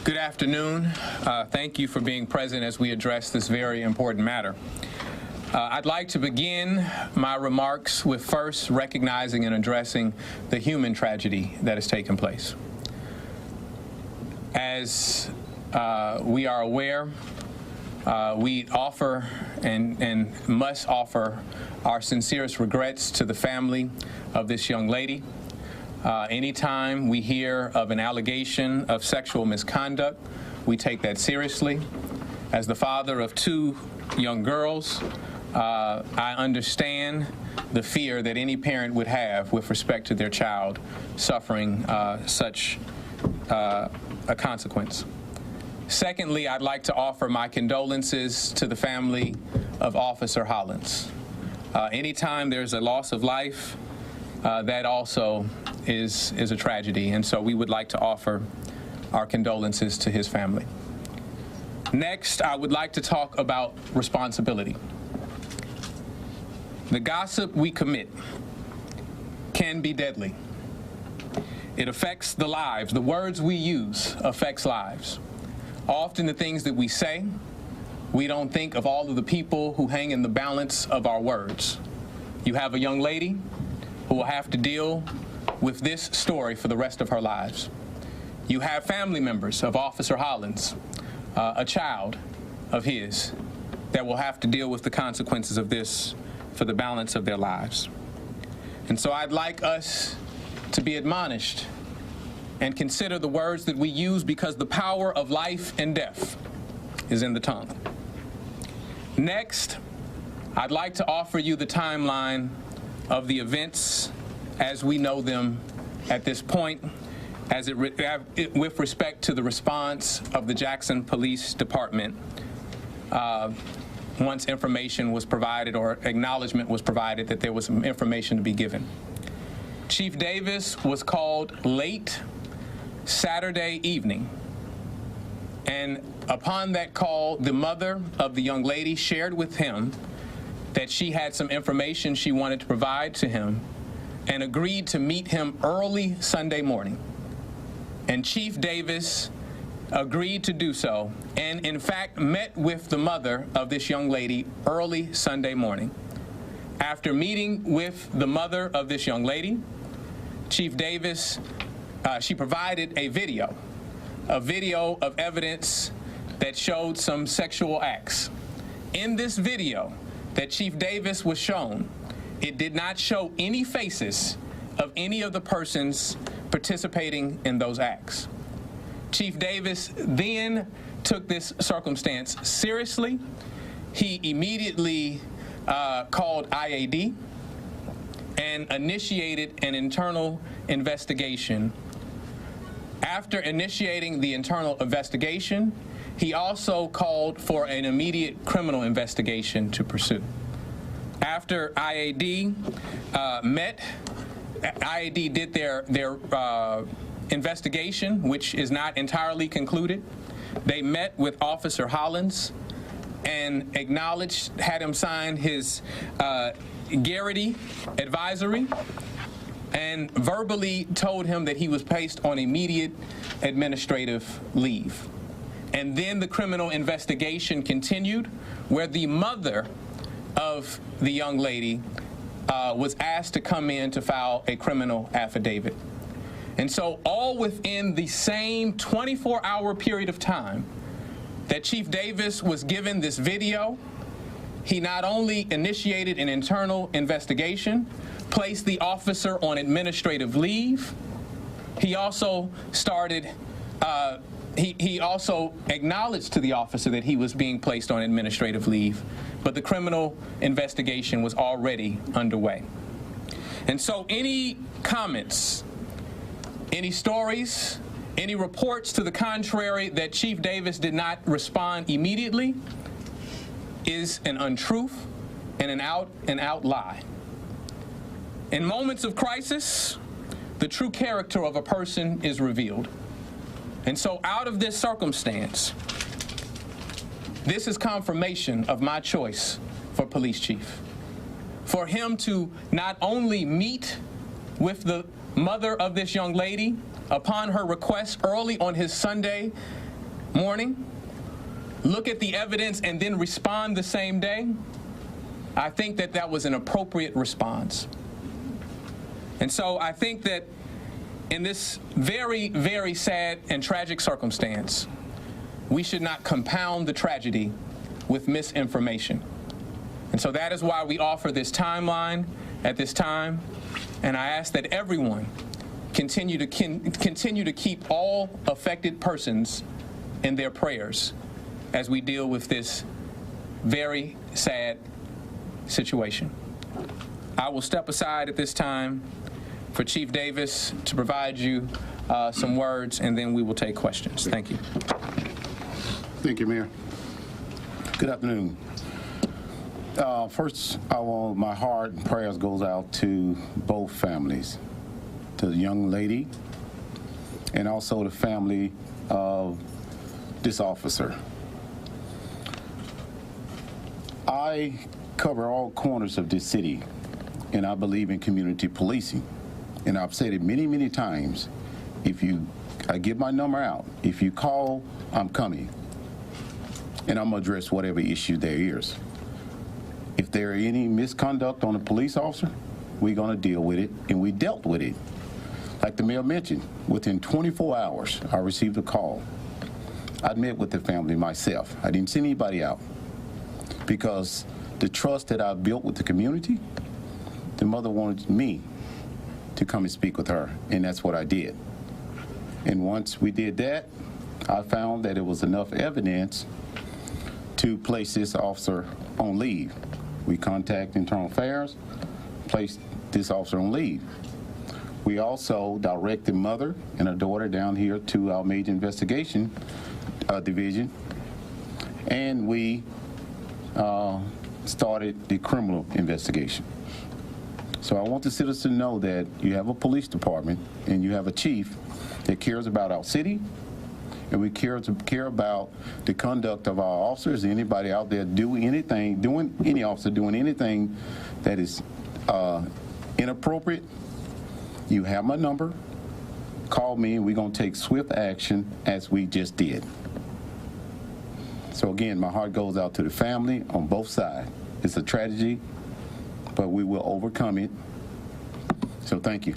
Good afternoon. Thank you for being present as we address this very important matter. I'd like to begin my remarks with first recognizing and addressing the human tragedy that has taken place. As we are aware, we offer and must offer our sincerest regrets to the family of this young lady. Anytime we hear of an allegation of sexual misconduct, we take that seriously. As the father of two young girls, I understand the fear that any parent would have with respect to their child suffering such a consequence. Secondly, I'd like to offer my condolences to the family of Officer Hollins. Anytime there's a loss of life, that also is a tragedy, and so we would like to offer our condolences to his family. Next, I would like to talk about responsibility. The gossip we commit can be deadly. It affects the lives. The words we use affects lives. Often the things that we say, we don't think of all of the people who hang in the balance of our words. You have a young lady who will have to deal with this story for the rest of her lives. You have family members of Officer Hollins, a child of his, that will have to deal with the consequences of this for the balance of their lives. And so I'd like us to be admonished and consider the words that we use, because the power of life and death is in the tongue. Next, I'd like to offer you the timeline of the events as we know them at this point, with respect to the response of the Jackson Police Department once information was provided or acknowledgement was provided that there was some information to be given. Chief Davis was called late Saturday evening, and upon that call, the mother of the young lady shared with him that she had some information she wanted to provide to him and agreed to meet him early Sunday morning. And Chief Davis agreed to do so, and in fact met with the mother of this young lady early Sunday morning. After meeting with the mother of this young lady, Chief Davis, she provided a video of evidence that showed some sexual acts. In this video that Chief Davis was shown, it did not show any faces of any of the persons participating in those acts. Chief Davis then took this circumstance seriously. He immediately called IAD and initiated an internal investigation. After initiating the internal investigation, he also called for an immediate criminal investigation to pursue. After IAD IAD did their investigation, which is not entirely concluded. They met with Officer Hollins and had him sign his Garrity advisory and verbally told him that he was placed on immediate administrative leave. And then the criminal investigation continued, where the mother of the young lady was asked to come in to file a criminal affidavit. And so all within the same 24-hour period of time that Chief Davis was given this video, he not only initiated an internal investigation, placed the officer on administrative leave, he also started he also acknowledged to the officer that he was being placed on administrative leave, but the criminal investigation was already underway. And so any comments, any stories, any reports to the contrary that Chief Davis did not respond immediately is an untruth and an out lie. In moments of crisis, the true character of a person is revealed. And so out of this circumstance, this is confirmation of my choice for police chief. For him to not only meet with the mother of this young lady upon her request early on his Sunday morning, look at the evidence, and then respond the same day, I think that that was an appropriate response. And so I think that in this very, very sad and tragic circumstance, we should not compound the tragedy with misinformation. And so that is why we offer this timeline at this time. And I ask that everyone continue to keep all affected persons in their prayers as we deal with this very sad situation. I will step aside at this time for Chief Davis to provide you some words, and then we will take questions. Thank you. Thank you, Mayor. Good afternoon. First, my heart and prayers goes out to both families, to the young lady and also the family of this officer. I cover all corners of this city, and I believe in community policing. And I've said it many, many times. I give my number out. If you call, I'm coming. And I'm going to address whatever issue there is. If there are any misconduct on a police officer, we're going to deal with it, and we dealt with it. Like the mayor mentioned, within 24 hours, I received a call. I met with the family myself. I didn't send anybody out because the trust that I built with the community, the mother wanted me to come and speak with her, and that's what I did. And once we did that, I found that it was enough evidence to place this officer on leave. We contacted Internal Affairs, placed this officer on leave. We also directed mother and her daughter down here to our major investigation division, and we started the criminal investigation. So I want the citizens to know that you have a police department and you have a chief that cares about our city, and we care about the conduct of our officers. Anybody out there any officer doing anything that is inappropriate, you have my number. Call me, and we're going to take swift action as we just did. So again, my heart goes out to the family on both sides. It's a tragedy, but we will overcome it. So thank you.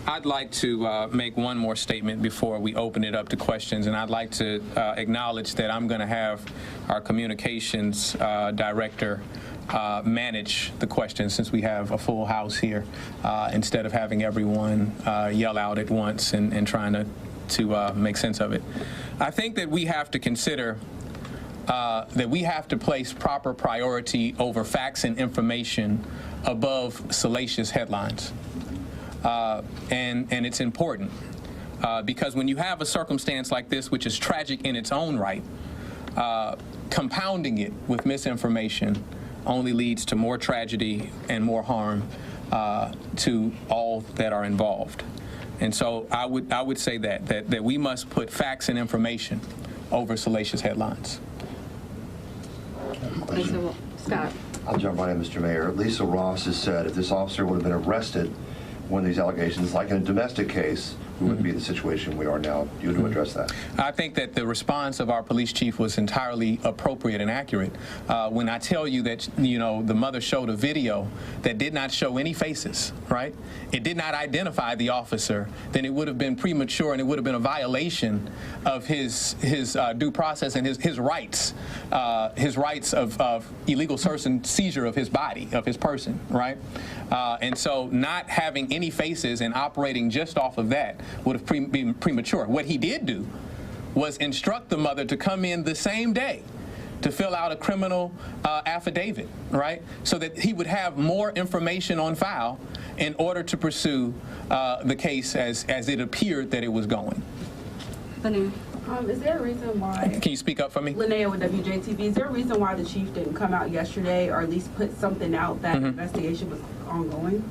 I'd like to make one more statement before we open it up to questions, and I'd like to acknowledge that I'm going to have our communications director manage the questions, since we have a full house here, instead of having everyone yell out at once and trying to make sense of it. I think that we have to consider that we have to place proper priority over facts and information above salacious headlines. And it's important because when you have a circumstance like this, which is tragic in its own right, compounding it with misinformation only leads to more tragedy and more harm to all that are involved. And so I would say that we must put facts and information over salacious headlines. Scott. I'll jump right in, Mr. Mayor. Lisa Ross has said if this officer would have been arrested when these allegations, like in a domestic case, we wouldn't be in the situation we are now. You would address that? I think that the response of our police chief was entirely appropriate and accurate. When I tell you that, the mother showed a video that did not show any faces, right? It did not identify the officer, then it would have been premature, and it would have been a violation of his due process and his rights of illegal search and seizure of his body, of his person, right? And so not having any faces and operating just off of that would have been premature. What he did do was instruct the mother to come in the same day to fill out a criminal affidavit, right? So that he would have more information on file in order to pursue the case as it appeared that it was going. Is there a reason why... Can you speak up for me? Linnea with WJTV. Is there a reason why the chief didn't come out yesterday, or at least put something out that investigation was ongoing?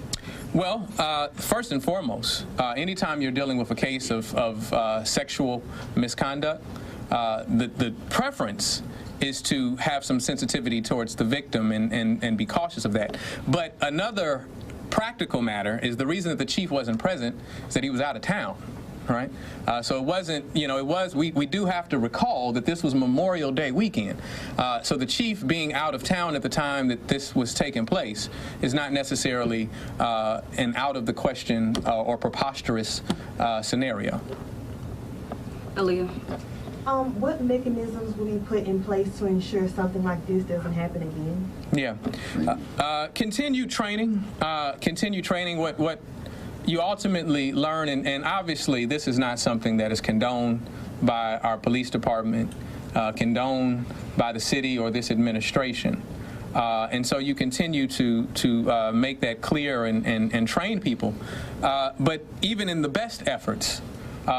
Well, first and foremost, anytime you're dealing with a case of sexual misconduct, the preference is to have some sensitivity towards the victim and be cautious of that. But another practical matter is the reason that the chief wasn't present is that he was out of town. right? So it wasn't, we do have to recall that this was Memorial Day weekend. So the chief being out of town at the time that this was taking place is not necessarily an out of the question or preposterous scenario. Aaliyah. What mechanisms will be put in place to ensure something like this doesn't happen again? Yeah. Continue training. Continue training. What you ultimately learn, and obviously this is not something that is condoned by our police department, condoned by the city or this administration. And so you continue to make that clear and train people. But even in the best efforts,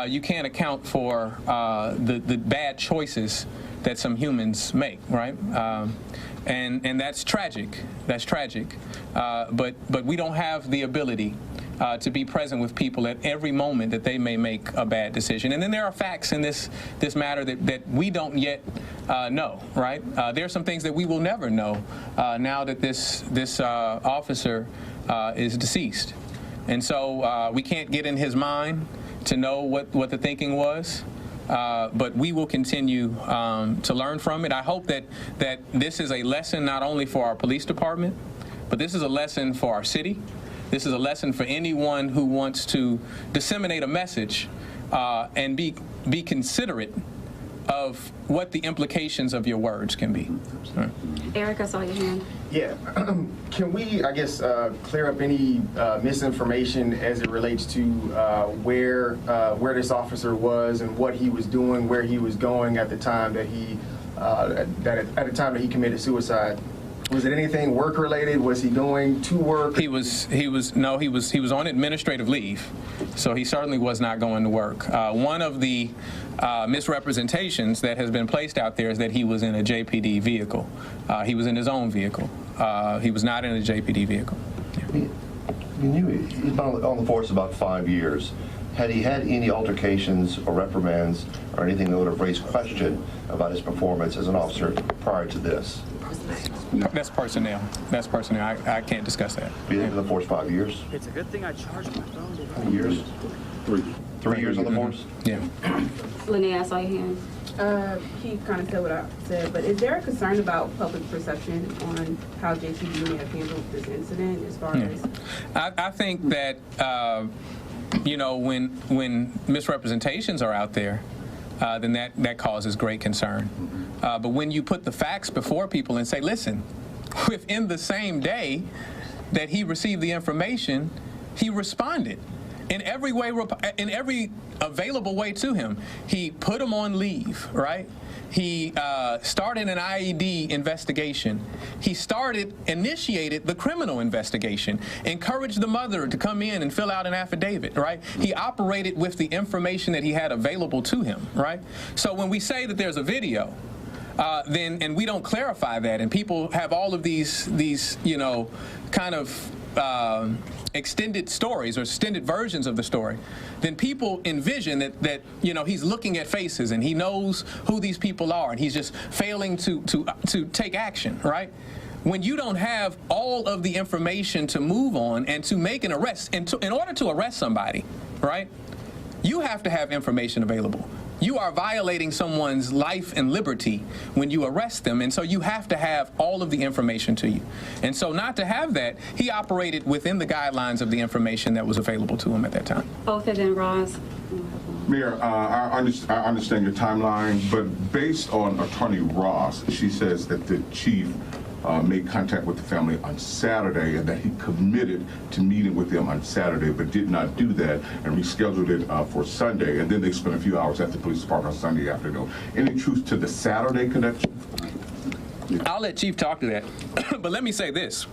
you can't account for the bad choices that some humans make, right? And that's tragic. That's tragic. But we don't have the ability to be present with people at every moment that they may make a bad decision. And then there are facts in this matter that we don't yet know, right? There are some things that we will never know now that this officer is deceased. And so we can't get in his mind to know what the thinking was. But we will continue to learn from it. I hope that this is a lesson not only for our police department, but this is a lesson for our city. This is a lesson for anyone who wants to disseminate a message and be considerate of what the implications of your words can be. Eric, I saw your hand. Yeah. Can we, I guess, clear up any misinformation as it relates to where this officer was and what he was doing, where he was going at the time that he committed suicide? Was it anything work related? Was he going to work? He was on administrative leave, so he certainly was not going to work. One of the misrepresentations that has been placed out there is that he was in a JPD vehicle. He was in his own vehicle. He was not in a JPD vehicle. Yeah. He's been on the force about 5 years. Had he had any altercations or reprimands or anything that would have raised question about his performance as an officer prior to this? That's personnel. That's personnel. I can't discuss that. Been in the force 5 years? It's a good thing I charged my phone today. How many years? 3 years on the force? Yeah. Lene, I saw your hand. He kind of said what I said, but is there a concern about public perception on how JPD may have handled this incident as far as? I think that when misrepresentations are out there, then that causes great concern. But when you put the facts before people and say, listen, within the same day that he received the information, he responded in every way, in every available way to him. He put him on leave, right? He started an IED investigation. He initiated the criminal investigation, encouraged the mother to come in and fill out an affidavit, right? He operated with the information that he had available to him, right? So when we say that there's a video, and we don't clarify that, and people have all of these kind of extended stories or extended versions of the story, then people envision that he's looking at faces and he knows who these people are and he's just failing to take action, right? When you don't have all of the information to move on and to make an arrest, in order to arrest somebody, right, you have to have information available. You are violating someone's life and liberty when you arrest them, and so you have to have all of the information to you. And so not to have that, he operated within the guidelines of the information that was available to him at that time. Both of them, Roz. Mayor, I understand your timeline, but based on Attorney Ross, she says that the chief made contact with the family on Saturday and that he committed to meeting with them on Saturday but did not do that and rescheduled it for Sunday, and then they spent a few hours at the police department on Sunday afternoon. Any truth to the Saturday connection? I'll let Chief talk to that, but let me say this.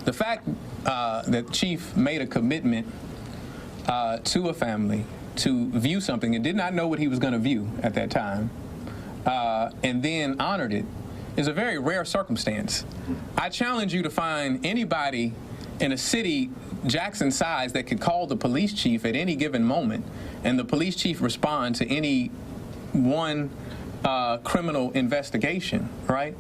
The fact that Chief made a commitment to a family to view something and did not know what he was going to view at that time, and then honored it, is a very rare circumstance. I challenge you to find anybody in a city Jackson size that could call the police chief at any given moment and the police chief respond to any one criminal investigation, right?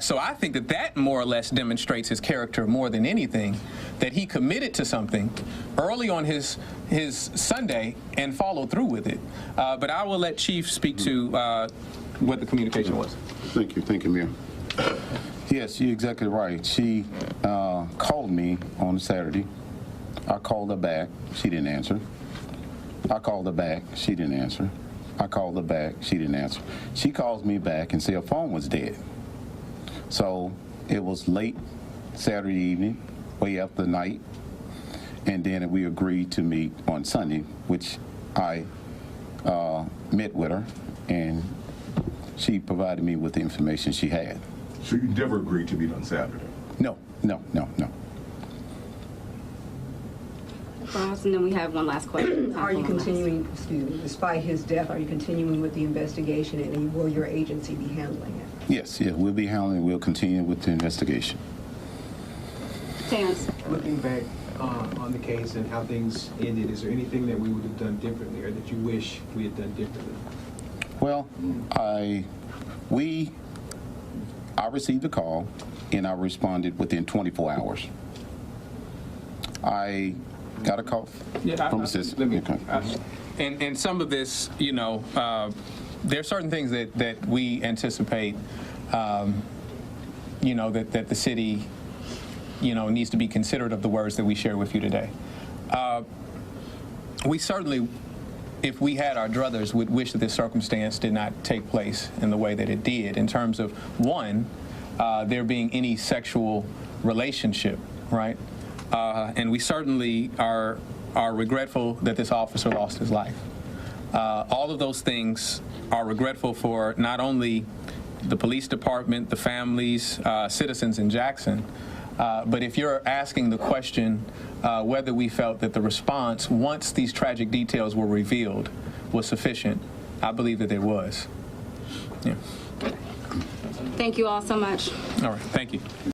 So I think that that more or less demonstrates his character more than anything, that he committed to something early on his Sunday and followed through with it. But I will let Chief speak to what the communication was. Thank you, Mayor. Yes, you're exactly right. She called me on Saturday. I called her back. She didn't answer. I called her back. She didn't answer. I called her back. She didn't answer. She calls me back and said her phone was dead. So it was late Saturday evening, way after night, and then we agreed to meet on Sunday, which I met with her, and she provided me with the information she had. So you never agreed to meet on Saturday? No. Ross, and then we have one last question. Are you continuing, excuse me, despite his death, are you continuing with the investigation, and will your agency be handling it? Yes, we'll be handling, we'll continue with the investigation. Terrence. Looking back on the case and how things ended, is there anything that we would have done differently or that you wish we had done differently? Well, I received a call and I responded within 24 hours. I got a call from the system. And some of this, you know, there are certain things that we anticipate, you know, that the city, you know, needs to be considerate of the words that we share with you today. We certainly, if we had our druthers, would wish that this circumstance did not take place in the way that it did, in terms of, one, there being any sexual relationship, right? And we certainly are regretful that this officer lost his life. All of those things are regretful for not only the police department, the families, citizens in Jackson, but if you're asking the question whether we felt that the response, once these tragic details were revealed, was sufficient, I believe that it was. Yeah. Thank you all so much. All right. Thank you.